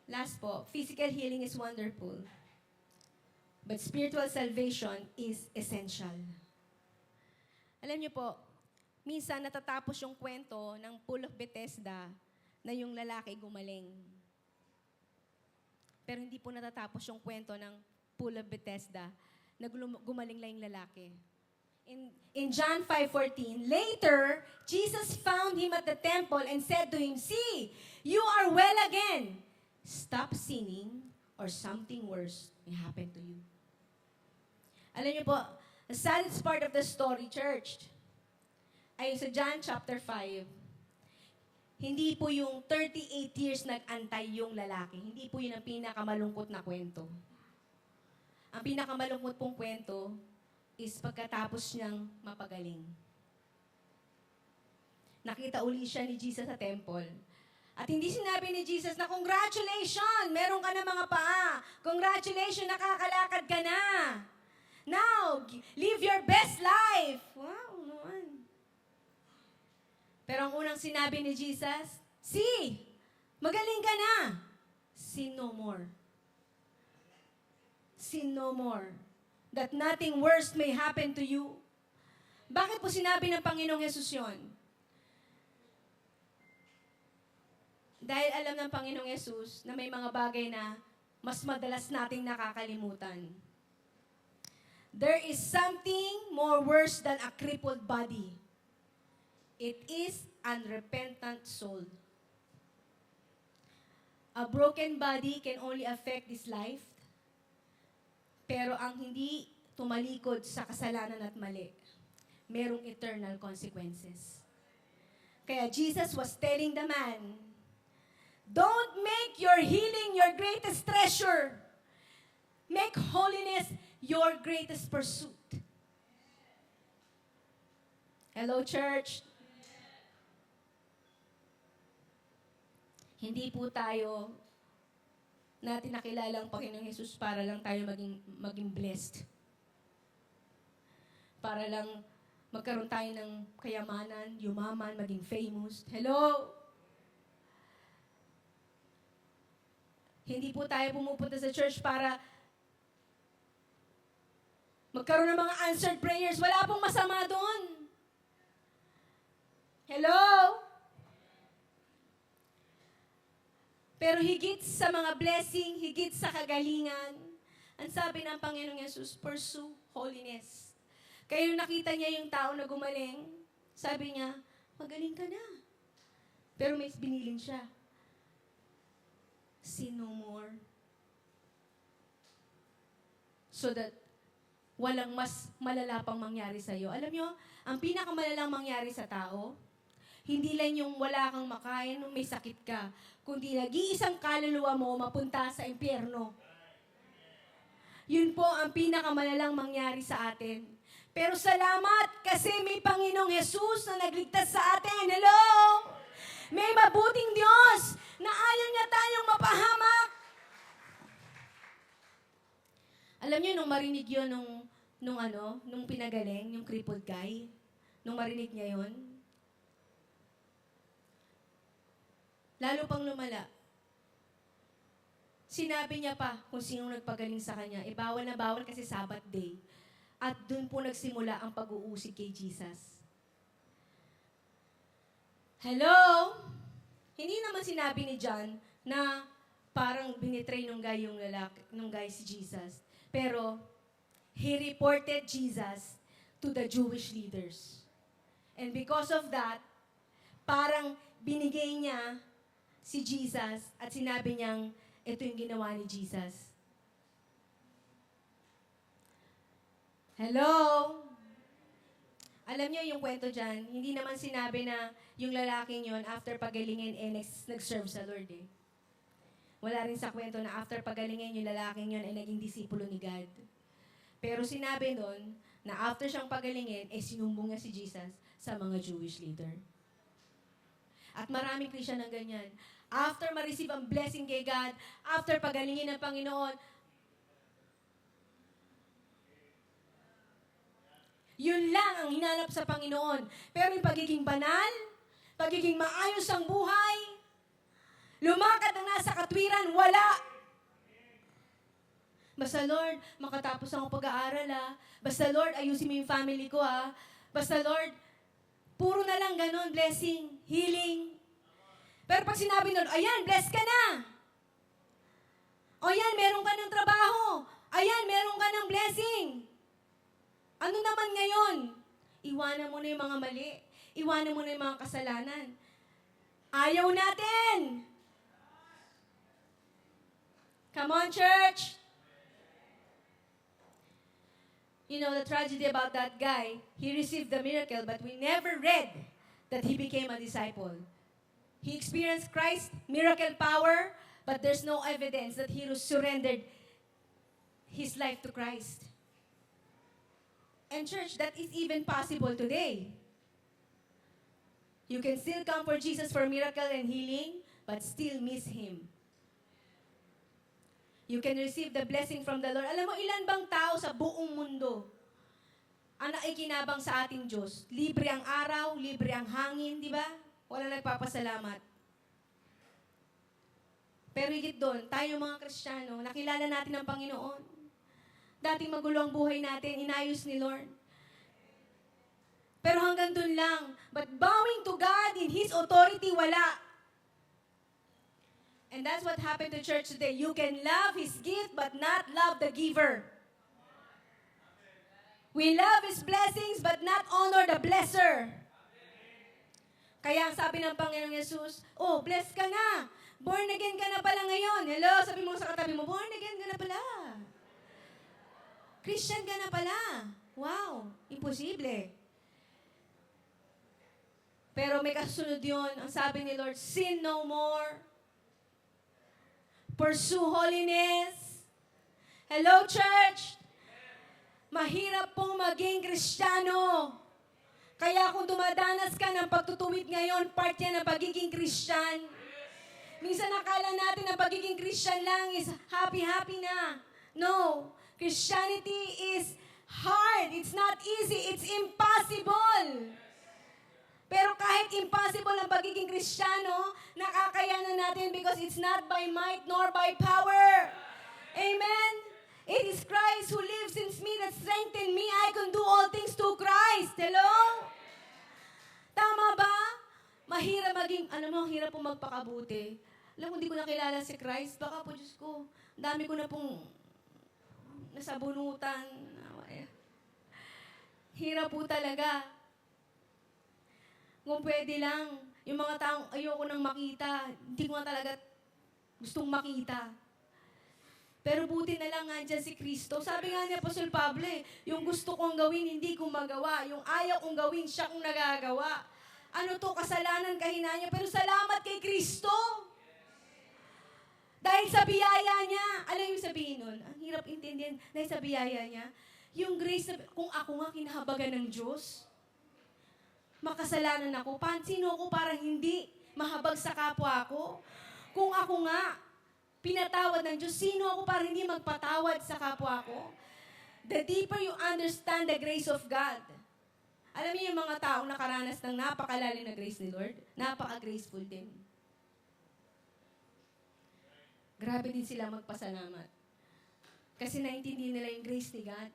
Last po, physical healing is wonderful. But spiritual salvation is essential. Alam niyo po, minsan natatapos yung kwento ng Pool of Bethesda na yung lalaki gumaling. Pero hindi po natatapos yung kwento ng Pool of Bethesda na gumaling lang yung lalaki. In John 5:14, later, Jesus found him at the temple and said to him, see, you are well again. Stop sinning or something worse may happen to you. Alam niyo po, the saddest part of the story, church, ay sa John chapter 5, hindi po yung 38 years nag-antay yung lalaki. Hindi po yun ang pinakamalungkot na kwento. Ang pinakamalungkot pong kwento is pagkatapos niyang mapagaling. Nakita uli siya ni Jesus sa temple. At hindi sinabi ni Jesus na, congratulations, meron ka na mga paa. Congratulations, nakakalakad ka na. Now, live your best life. Wow, naman. Pero ang unang sinabi ni Jesus, see, magaling ka na. Sin no more. Sin no more. That nothing worse may happen to you. Bakit po sinabi ng Panginoong Hesus yun? Dahil alam ng Panginoong Hesus na may mga bagay na mas madalas nating nakakalimutan. There is something more worse than a crippled body. It is unrepentant soul. A broken body can only affect this life, pero ang hindi tumalikod sa kasalanan at mali, merong eternal consequences. Kaya Jesus was telling the man, don't make your healing your greatest treasure. Make holiness your greatest pursuit. Hello, church. Hindi po tayo natin nakilala ang Panginoong Hesus para lang tayo maging blessed. Para lang magkaroon tayo ng kayamanan, yumaman, maging famous. Hello? Hindi po tayo pumupunta sa church para magkaroon ng mga answered prayers. Wala pong masama doon. Hello? Pero higit sa mga blessing, higit sa kagalingan, ang sabi ng Panginoong Yesus, pursue holiness. Kaya nung nakita niya yung tao na gumaling, sabi niya, magaling ka na. Pero may binilin siya. Sin no more. So that walang mas malala pang mangyari sa'yo. Alam nyo, ang pinakamalalang mangyari sa tao, hindi lang yung wala kang makain, may sakit ka, kundi nag-iisang kaluluwa mo mapunta sa impyerno. Yun po ang pinakamalalang mangyari sa atin. Pero salamat kasi may Panginoong Hesus na nagligtas sa atin. Hello? May mabuting Diyos na ayaw niya tayong mapahamak. Alam niyo, nung marinig yun, nung pinagaling, yung crippled guy, nung marinig niya yun, lalo pang lumala. Sinabi niya pa kung sino nagpagaling sa kanya, bawal na bawal kasi Sabbath day. At dun po nagsimula ang pag-uusig kay Jesus. Hello? Hindi naman sinabi ni John na parang binitray nung guy si Jesus. Pero, he reported Jesus to the Jewish leaders. And because of that, parang binigay niya si Jesus at sinabi niyang, ito yung ginawa ni Jesus. Hello? Alam niyo yung kwento dyan, hindi naman sinabi na yung lalaking yon after pagalingin, nag-serve sa Lord eh. Wala rin sa kwento na after pagalingin yung lalaking yun ay naging disipulo ni God. Pero sinabi doon na after siyang pagalingin, sinumbong niya si Jesus sa mga Jewish leader. At maraming Christian ng ganyan. After ma-receive ang blessing kay God, after pagalingin ng Panginoon, yun lang ang hinanap sa Panginoon. Pero yung pagiging banal, pagiging maayos ang buhay, lumakad na nasa katwiran, wala. Basta Lord, makatapos ako pag-aaral Basta Lord, ayusin mo yung family ko Basta Lord, puro na lang ganun, blessing, healing. Pero pag sinabi Lord, ayan, bless ka na. O yan, meron ka ng trabaho. Ayan, meron ka ng blessing. Ano naman ngayon? Iwanan mo na yung mga mali. Iwanan mo na yung mga kasalanan. Ayaw natin. Come on, church. You know, the tragedy about that guy, he received the miracle, but we never read that he became a disciple. He experienced Christ's miracle power, but there's no evidence that he surrendered his life to Christ. And church, that is even possible today. You can still come for Jesus for miracle and healing, but still miss Him. You can receive the blessing from the Lord. Alam mo, ilan bang tao sa buong mundo ang naikinabang sa ating Diyos? Libre ang araw, libre ang hangin, di ba? Wala nagpapasalamat. Pero higit doon, tayo mga Kristiyano, nakilala natin ang Panginoon. Dating magulo ang buhay natin, inayos ni Lord. Pero hanggang doon lang. But bowing to God in His authority, wala. And that's what happened to church today. You can love His gift, but not love the giver. We love His blessings, but not honor the blesser. Kaya ang sabi ng Panginoong Yesus, oh, blessed ka na. Born again ka na pala ngayon. Hello, sabi mo sa katabi mo, born again ka na pala. Christian ka na pala. Wow, imposible. Pero may kasunod yun. Ang sabi ni Lord, sin no more. Pursue holiness. Hello, church. Mahirap pong maging Kristiyano. Kaya kung dumadanas ka ng pagtutuwid ngayon, part yan ng pagiging Christian. Minsan nakala natin na pagiging Christian lang is happy-happy na. No. Christianity is hard. It's not easy. It's impossible. Pero kahit impossible ang pagiging Kristiyano, nakakayanan natin because it's not by might nor by power. Amen? It is Christ who lives in me that strengthens me. I can do all things through Christ. Hello? Tama ba? Mahirap maging, hirap po magpakabuti. Alam mo, hindi ko nakilala si Christ. Baka po, Diyos ko, dami ko na pong nasabunutan. Hirap po talaga. Kung pwede lang, yung mga taong ayoko nang makita, hindi ko nga talaga gustong makita. Pero buti na lang nga dyan si Kristo. Sabi nga ni Apostol Pablo yung gusto kong gawin, hindi ko magawa. Yung ayaw kong gawin, siya kong nagagawa. Ano to, kasalanan, kahinaan niya, pero salamat kay Kristo. Dahil sa biyaya niya, alam yung sabihin nun, ang hirap intindihan, dahil sa biyaya niya, yung grace, kung ako nga kinahabagan ng Diyos, makasalanan ako, sino ako para hindi mahabag sa kapwa ko? Kung ako nga, pinatawad ng Diyos, sino ako para hindi magpatawad sa kapwa ko? The deeper you understand the grace of God, alam niyo yung mga taong nakaranas ng napakalalim na grace ni Lord, napaka-graceful din. Grabe din sila magpasalamat. Kasi naintindihan nila yung grace ni God.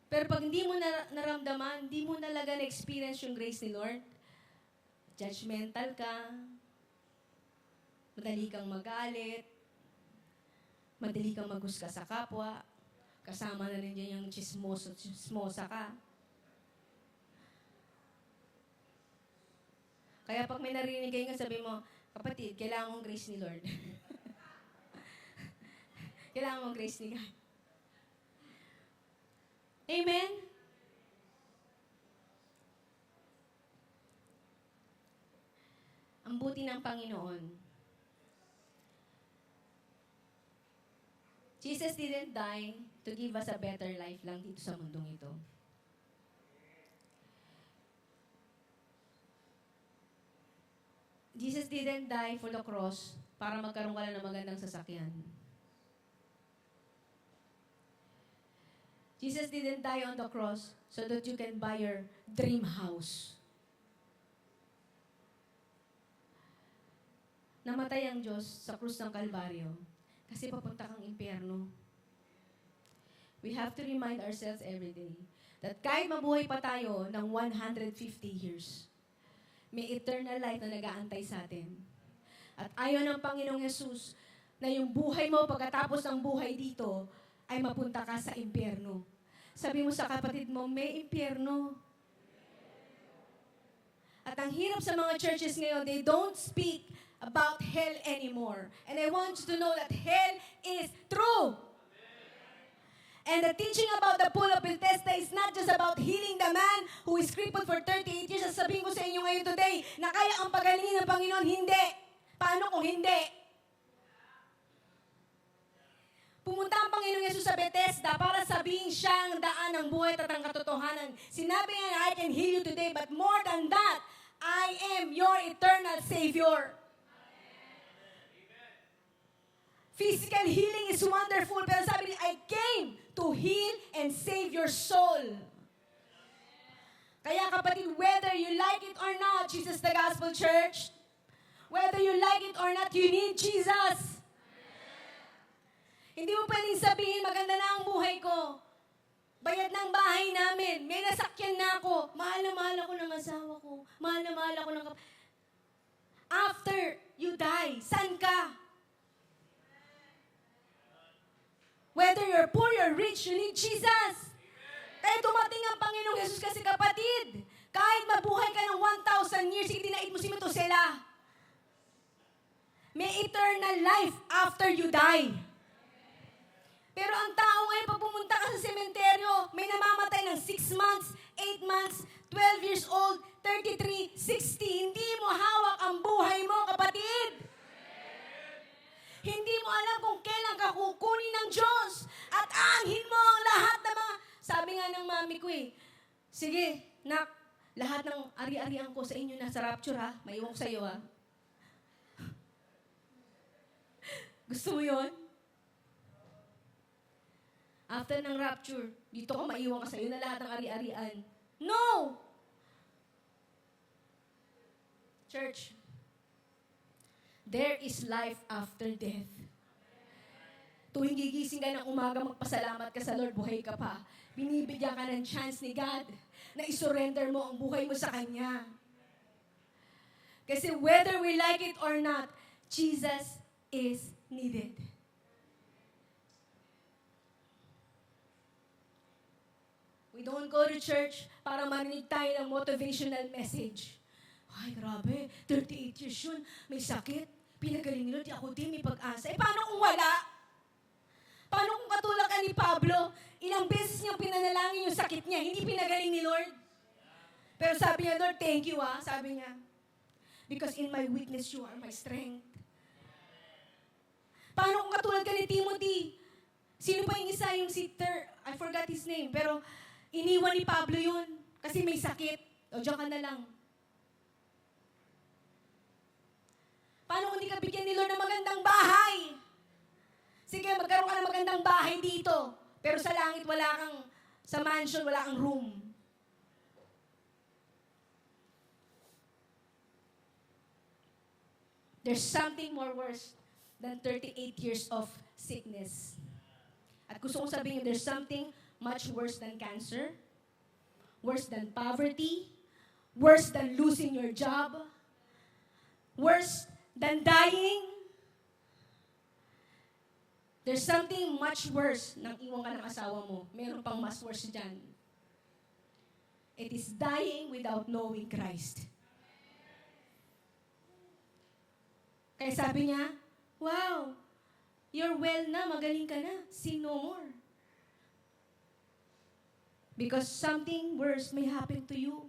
Pero pag hindi mo naramdaman, hindi mo talaga na-experience yung grace ni Lord, judgmental ka, madali kang magalit, madali kang maghusga sa kapwa, kasama na rin dyan yung chismosa ka. Kaya pag may narinig kayo nga, sabi mo, kapatid, kailangan mong grace ni Lord. Kailangan mong grace ni God. Amen? Ang buti ng Panginoon, Jesus didn't die to give us a better life lang dito sa mundong ito. Jesus didn't die for the cross para magkaroon ka lang ng magandang sasakyan. Jesus didn't die on the cross so that you can buy your dream house. Namatay ang Diyos sa krus ng Kalbaryo kasi papunta kang impyerno. We have to remind ourselves every day that kahit mabuhay pa tayo ng 150 years, may eternal life na nag-aantay sa atin. At ayaw ng Panginoong Yesus na yung buhay mo pagkatapos ng buhay dito ay mapunta ka sa impyerno. Sabi mo sa kapatid mo, may impyerno. At ang hirap sa mga churches ngayon, they don't speak about hell anymore. And I want you to know that hell is true. And the teaching about the pool of Bethesda is not just about healing the man who is crippled for 38 years. Sasabihin ko sa inyo ngayon today, na kaya ang pagalingin ng Panginoon, hindi. Paano kung hindi? Pumunta ang Panginoong Yesus sa Bethesda para sabihin siya ang daan ng buhay at ang katotohanan. Sinabi niya na I can heal you today, but more than that, I am your eternal Savior. Physical healing is wonderful, pero sabi niya, I came to heal and save your soul. Kaya kapatid, whether you like it or not, Jesus the Gospel Church, whether you like it or not, you need Jesus. Hindi mo pwedeng sabihin, maganda na ang buhay ko. Bayad ng bahay namin. May nasakyan na ako. Mahal na mahal ako ng asawa ko. Mahal na mahal ako ng After you die, saan ka? Whether you're poor or rich, you need Jesus. Kaya dumating ang Panginoong Yesus kasi kapatid, kahit mabuhay ka ng 1,000 years, hindi na mo si Metusela. May eternal life after you die. Pero ang tao ngayon, pag pumunta ka sa sementeryo, may namamatay ng 6 months, 8 months, 12 years old, 33, 60. Hindi mo hawak ang buhay mo, kapatid. Hindi mo alam kung kailan ka kukunin ng Diyos at aanhin mo ang lahat ng mga... Sabi nga ng mami ko sige, nak, lahat ng ari-arian ko sa inyo nasa rapture ha. May iwan ko sa iyo ha. Gusto mo yun? After ng rapture, dito ko maiwan ka sa iyo na lahat ng ari-arian. No! Church, there is life after death. Tuwing gigising ka ng umaga, magpasalamat ka sa Lord, buhay ka pa. Binibigyan ka ng chance ni God na isurrender mo ang buhay mo sa Kanya. Kasi whether we like it or not, Jesus is needed. We don't go to church para marinig tayo ng motivational message. Ay, grabe, 38 years yun, may sakit, pinagaling nila, di ako din, may pag-asa. Paano kung wala? Paano kung katulad ka ni Pablo, ilang beses niyang pinanalangin yung sakit niya, hindi pinagaling ni Lord? Pero sabi niya, Lord, thank you sabi niya. Because in my weakness, you are my strength. Paano kung katulad ka ni Timothy? Sino pa yung isa, yung I forgot his name, pero iniwan ni Pablo yun, kasi may sakit. O, diyan ka na lang. Paano kung di ka bigyan ni Lord ng magandang bahay? Sige, magkaroon ka ng magandang bahay dito. Pero sa langit, wala kang, sa mansion, wala kang room. There's something more worse than 38 years of sickness. At gusto kong sabihin, there's something much worse than cancer, worse than poverty, worse than losing your job, worse than dying. There's something much worse nang iwan ka ng asawa mo. Meron pang mas worse dyan. It is dying without knowing Christ. Kaya sabi niya, wow, you're well na, magaling ka na, sin no more. Because something worse may happen to you.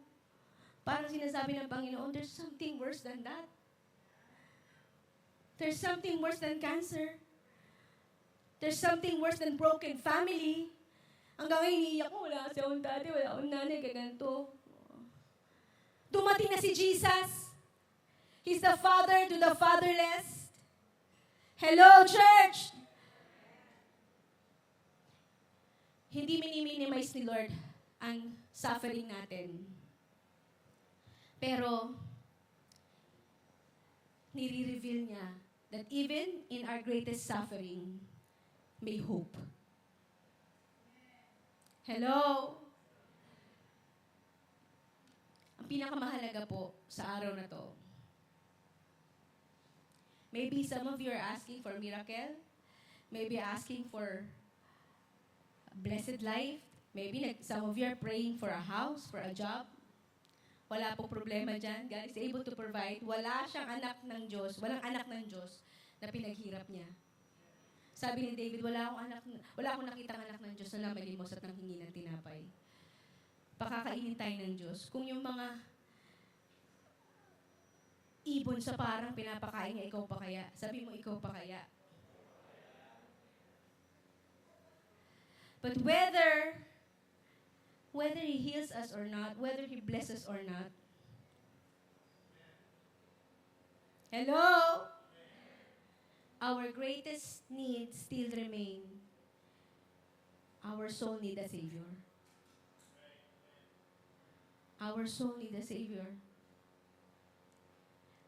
Parang sinasabi ng Panginoon, there's something worse than that. There's something worse than cancer. There's something worse than broken family. Hanggang ngayon, iniiyak ko, wala kasi akong daddy, wala akong nanay, ganito. Dumating na si Jesus. He's the father to the fatherless. Hello, church! Hindi mini-minimize ni Lord ang suffering natin. Pero, nire-reveal niya that even in our greatest suffering, may hope. Hello? Ang pinakamahalaga po sa araw na to, maybe some of you are asking for miracle, maybe asking for a blessed life, maybe some of you are praying for a house, for a job. Wala po problema dyan. God is able to provide. Wala siyang anak ng Diyos, walang anak ng Diyos na pinaghirap niya. Sabi ni David, wala akong nakitang anak ng Diyos na malimos at nanghingi ng tinapay. Pakakainin tayo ng Diyos. Kung yung mga ibon sa parang pinapakain niya, ikaw pa kaya? Sabi mo, ikaw pa kaya? But whether He heals us or not, whether He blesses or not, hello? Our greatest need still remain. Our soul need a Savior. Our soul need a Savior.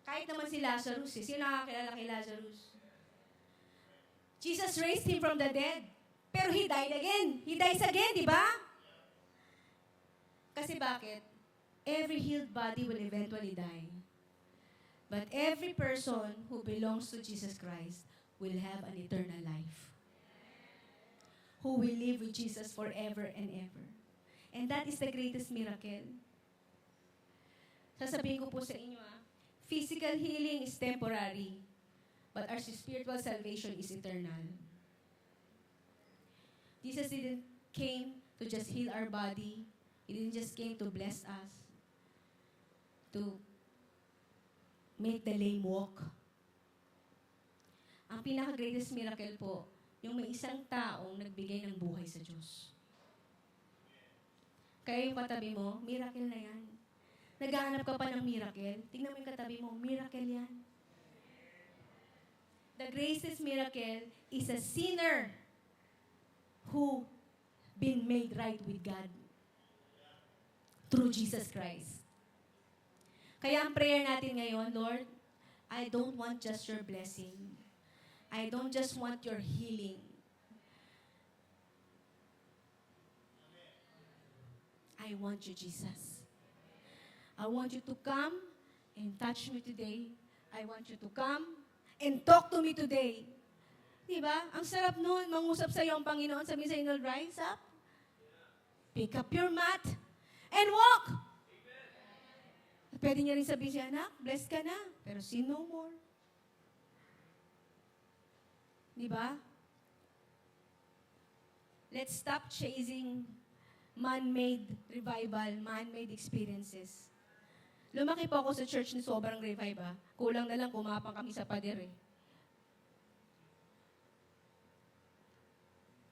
Kahit naman si Lazarus, sino nakakilala kay Lazarus? Jesus raised him from the dead. Pero he died again. He dies again, di ba? Kasi bakit? Every healed body will eventually die. But every person who belongs to Jesus Christ will have an eternal life. Who will live with Jesus forever and ever. And that is the greatest miracle. Sasabihin ko po sa inyo, physical healing is temporary, but our spiritual salvation is eternal. Jesus didn't came to just heal our body. He didn't just came to bless us, to make the lame walk. Ang pinaka-greatest miracle po, yung may isang taong nagbigay ng buhay sa Diyos. Kaya yung katabi mo, miracle na yan. Naghahanap ka pa ng miracle, tingnan mo yung katabi mo, miracle yan. The greatest miracle is a sinner who been made right with God through Jesus Christ. Kaya ang prayer natin ngayon, Lord, I don't want just your blessing. I don't just want your healing. I want you, Jesus. I want you to come and touch me today. I want you to come and talk to me today. Diba? Ang sarap nun, mangusap sa'yo ang Panginoon. Sabi sa inyo, rise up, pick up your mat, and walk. Pwede niya rin sabihin siya, anak, blessed ka na, pero sin no more. Diba? Let's stop chasing man-made revival, man-made experiences. Lumaki po ako sa church ni sobrang revive, ha? Kulang na lang, kumapang kami sa pader, eh.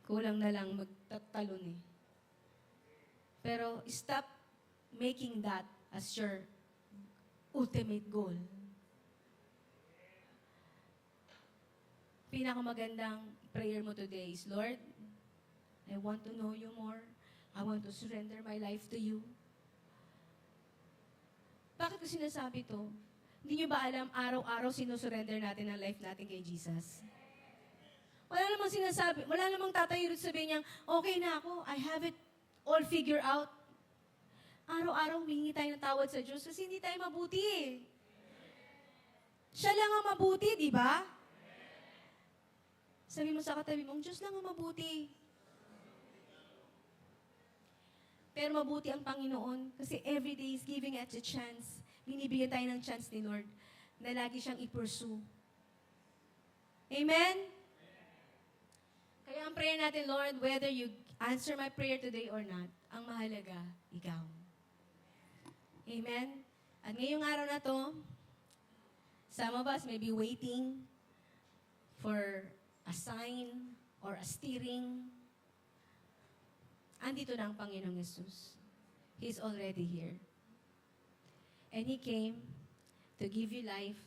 Kulang na lang, magtatalon, eh. Pero stop making that as your ultimate goal. Pinakamagandang prayer mo today is, Lord, I want to know you more. I want to surrender my life to you. Bakit ko sinasabi to? Hindi nyo ba alam, araw-araw sinusurrender natin ang life natin kay Jesus? Wala namang sinasabi, wala namang tatayo rin sabihin niya, okay na ako, I have it all figured out. Araw-araw humingi tayo ng tawad sa Diyos kasi hindi tayo mabuti, eh. Siya lang ang mabuti, di ba? Sabi mo sa katabi mo, Diyos lang ang mabuti. Pero mabuti ang Panginoon kasi every day is giving us a chance. Binibigyan tayo ng chance ni Lord na lagi siyang i-pursue. Amen? Kaya ang prayer natin, Lord, whether you answer my prayer today or not, ang mahalaga, ikaw. Amen? At ngayong araw na to, some of us may be waiting for a sign or a steering. Andito na ang Panginoong Yesus. He's already here. And He came to give you life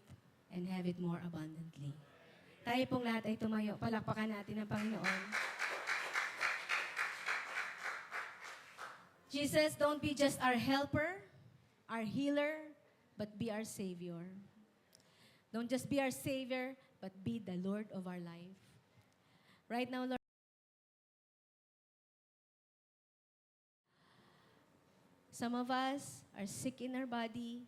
and have it more abundantly. Tayo pong lahat ay tumayo. Palakpakan natin ang Panginoon. Jesus, don't be just our helper, our healer, but be our Savior. Don't just be our Savior, but be the Lord of our life. Right now, Lord, some of us are sick in our body.